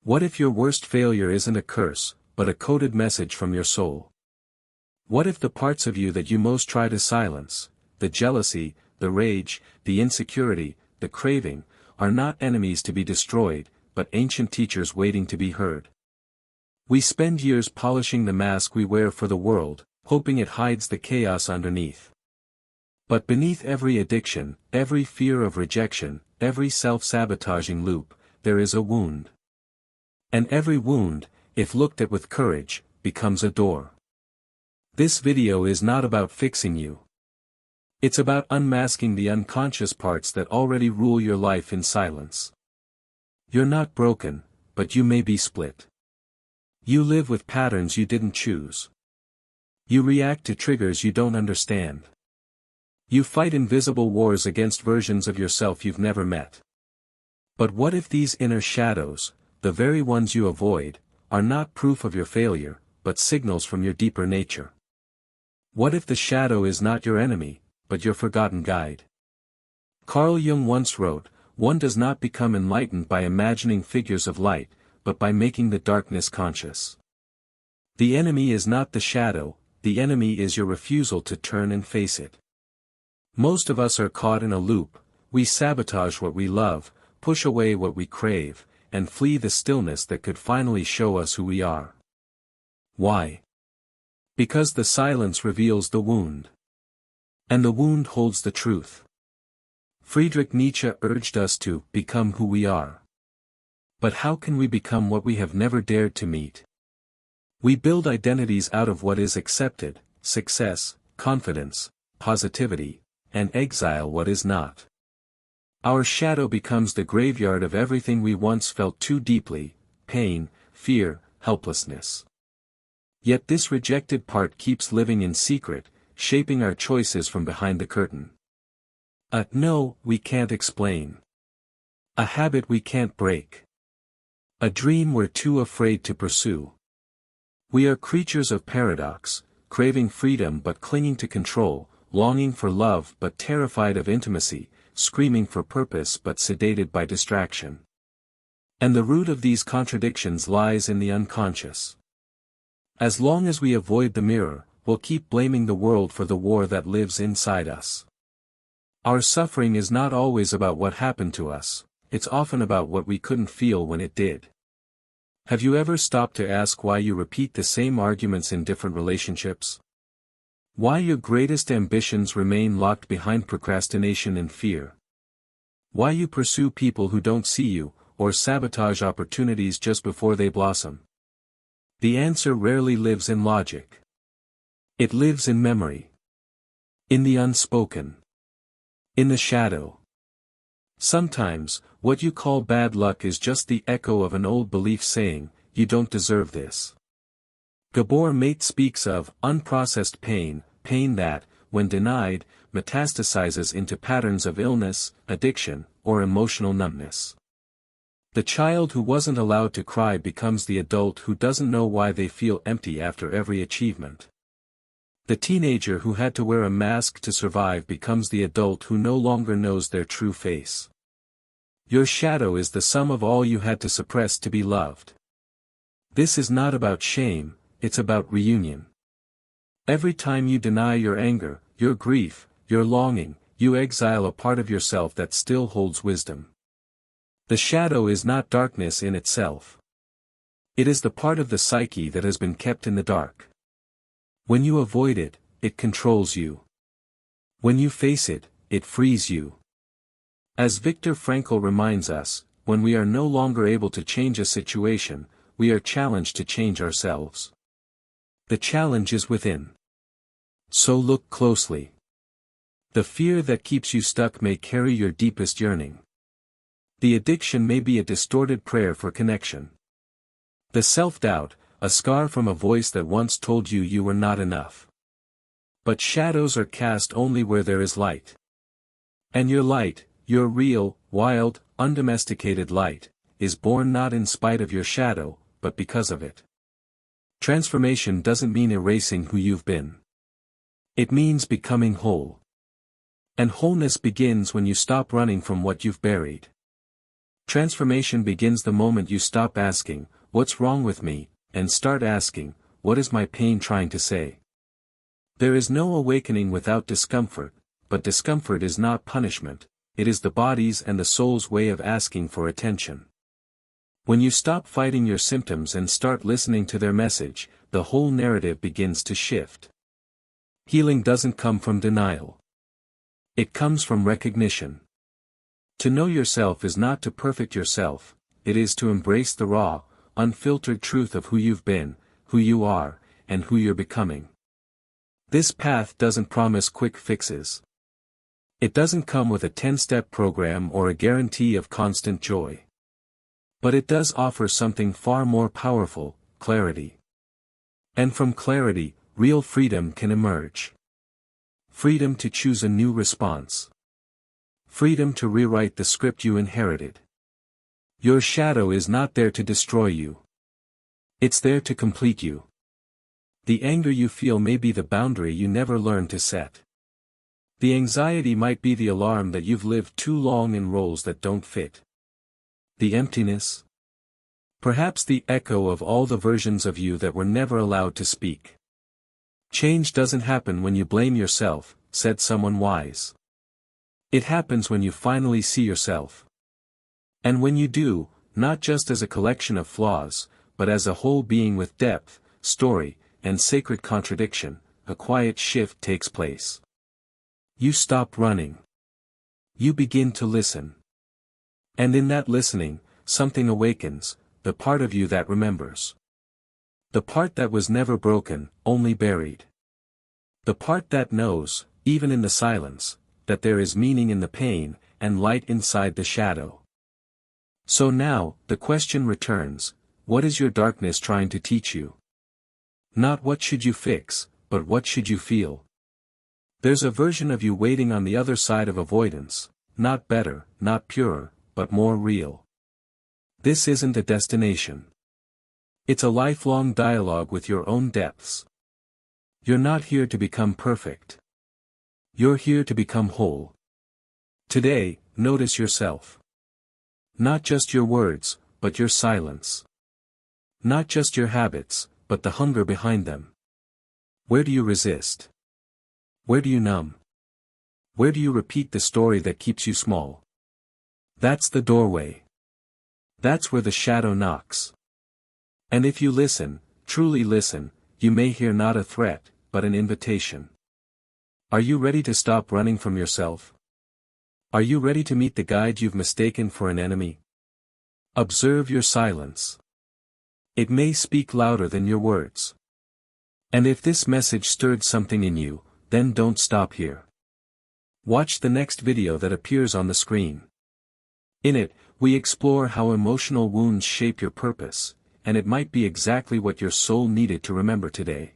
What if your worst failure isn't a curse, but a coded message from your soul? What if the parts of you that you most try to silence, the jealousy, the rage, the insecurity, the craving, are not enemies to be destroyed, but ancient teachers waiting to be heard? We spend years polishing the mask we wear for the world, hoping it hides the chaos underneath. But beneath every addiction, every fear of rejection, every self-sabotaging loop, there is a wound. And every wound, if looked at with courage, becomes a door. This video is not about fixing you. It's about unmasking the unconscious parts that already rule your life in silence. You're not broken, but you may be split. You live with patterns you didn't choose. You react to triggers you don't understand. You fight invisible wars against versions of yourself you've never met. But what if these inner shadows, the very ones you avoid, are not proof of your failure, but signals from your deeper nature? What if the shadow is not your enemy, but your forgotten guide? Carl Jung once wrote, "One does not become enlightened by imagining figures of light, but by making the darkness conscious." The enemy is not the shadow, the enemy is your refusal to turn and face it. Most of us are caught in a loop. We sabotage what we love, push away what we crave, and flee the stillness that could finally show us who we are. Why? Because the silence reveals the wound. And the wound holds the truth. Friedrich Nietzsche urged us to become who we are. But how can we become what we have never dared to meet? We build identities out of what is accepted, success, confidence, positivity, and exile what is not. Our shadow becomes the graveyard of everything we once felt too deeply: pain, fear, helplessness. Yet this rejected part keeps living in secret, shaping our choices from behind the curtain. A no we can't explain. A habit we can't break. A dream we're too afraid to pursue. We are creatures of paradox, craving freedom but clinging to control, longing for love but terrified of intimacy, screaming for purpose but sedated by distraction. And the root of these contradictions lies in the unconscious. As long as we avoid the mirror, we'll keep blaming the world for the war that lives inside us. Our suffering is not always about what happened to us, it's often about what we couldn't feel when it did. Have you ever stopped to ask why you repeat the same arguments in different relationships? Why your greatest ambitions remain locked behind procrastination and fear? Why you pursue people who don't see you, or sabotage opportunities just before they blossom? The answer rarely lives in logic. It lives in memory. In the unspoken. In the shadow. Sometimes, what you call bad luck is just the echo of an old belief saying, "You don't deserve this." Gabor Maté speaks of unprocessed pain, pain that, when denied, metastasizes into patterns of illness, addiction, or emotional numbness. The child who wasn't allowed to cry becomes the adult who doesn't know why they feel empty after every achievement. The teenager who had to wear a mask to survive becomes the adult who no longer knows their true face. Your shadow is the sum of all you had to suppress to be loved. This is not about shame, it's about reunion. Every time you deny your anger, your grief, your longing, you exile a part of yourself that still holds wisdom. The shadow is not darkness in itself. It is the part of the psyche that has been kept in the dark. When you avoid it, it controls you. When you face it, it frees you. As Viktor Frankl reminds us, when we are no longer able to change a situation, we are challenged to change ourselves. The challenge is within. So look closely. The fear that keeps you stuck may carry your deepest yearning. The addiction may be a distorted prayer for connection. The self-doubt, a scar from a voice that once told you you were not enough. But shadows are cast only where there is light. And your light, your real, wild, undomesticated light, is born not in spite of your shadow, but because of it. Transformation doesn't mean erasing who you've been. It means becoming whole. And wholeness begins when you stop running from what you've buried. Transformation begins the moment you stop asking, "What's wrong with me?" and start asking, "What is my pain trying to say?" There is no awakening without discomfort, but discomfort is not punishment, it is the body's and the soul's way of asking for attention. When you stop fighting your symptoms and start listening to their message, the whole narrative begins to shift. Healing doesn't come from denial. It comes from recognition. To know yourself is not to perfect yourself, it is to embrace the raw, unfiltered truth of who you've been, who you are, and who you're becoming. This path doesn't promise quick fixes. It doesn't come with a 10-step program or a guarantee of constant joy. But it does offer something far more powerful, clarity. And from clarity, real freedom can emerge. Freedom to choose a new response. Freedom to rewrite the script you inherited. Your shadow is not there to destroy you. It's there to complete you. The anger you feel may be the boundary you never learned to set. The anxiety might be the alarm that you've lived too long in roles that don't fit. The emptiness? Perhaps the echo of all the versions of you that were never allowed to speak. Change doesn't happen when you blame yourself, said someone wise. It happens when you finally see yourself. And when you do, not just as a collection of flaws, but as a whole being with depth, story, and sacred contradiction, a quiet shift takes place. You stop running. You begin to listen. And in that listening, something awakens, the part of you that remembers. The part that was never broken, only buried. The part that knows, even in the silence, that there is meaning in the pain, and light inside the shadow. So now, the question returns, what is your darkness trying to teach you? Not what should you fix, but what should you feel? There's a version of you waiting on the other side of avoidance, not better, not purer, but more real. This isn't a destination. It's a lifelong dialogue with your own depths. You're not here to become perfect. You're here to become whole. Today, notice yourself. Not just your words, but your silence. Not just your habits, but the hunger behind them. Where do you resist? Where do you numb? Where do you repeat the story that keeps you small? That's the doorway. That's where the shadow knocks. And if you listen, truly listen, you may hear not a threat, but an invitation. Are you ready to stop running from yourself? Are you ready to meet the guide you've mistaken for an enemy? Observe your silence. It may speak louder than your words. And if this message stirred something in you, then don't stop here. Watch the next video that appears on the screen. In it, we explore how emotional wounds shape your purpose, and it might be exactly what your soul needed to remember today.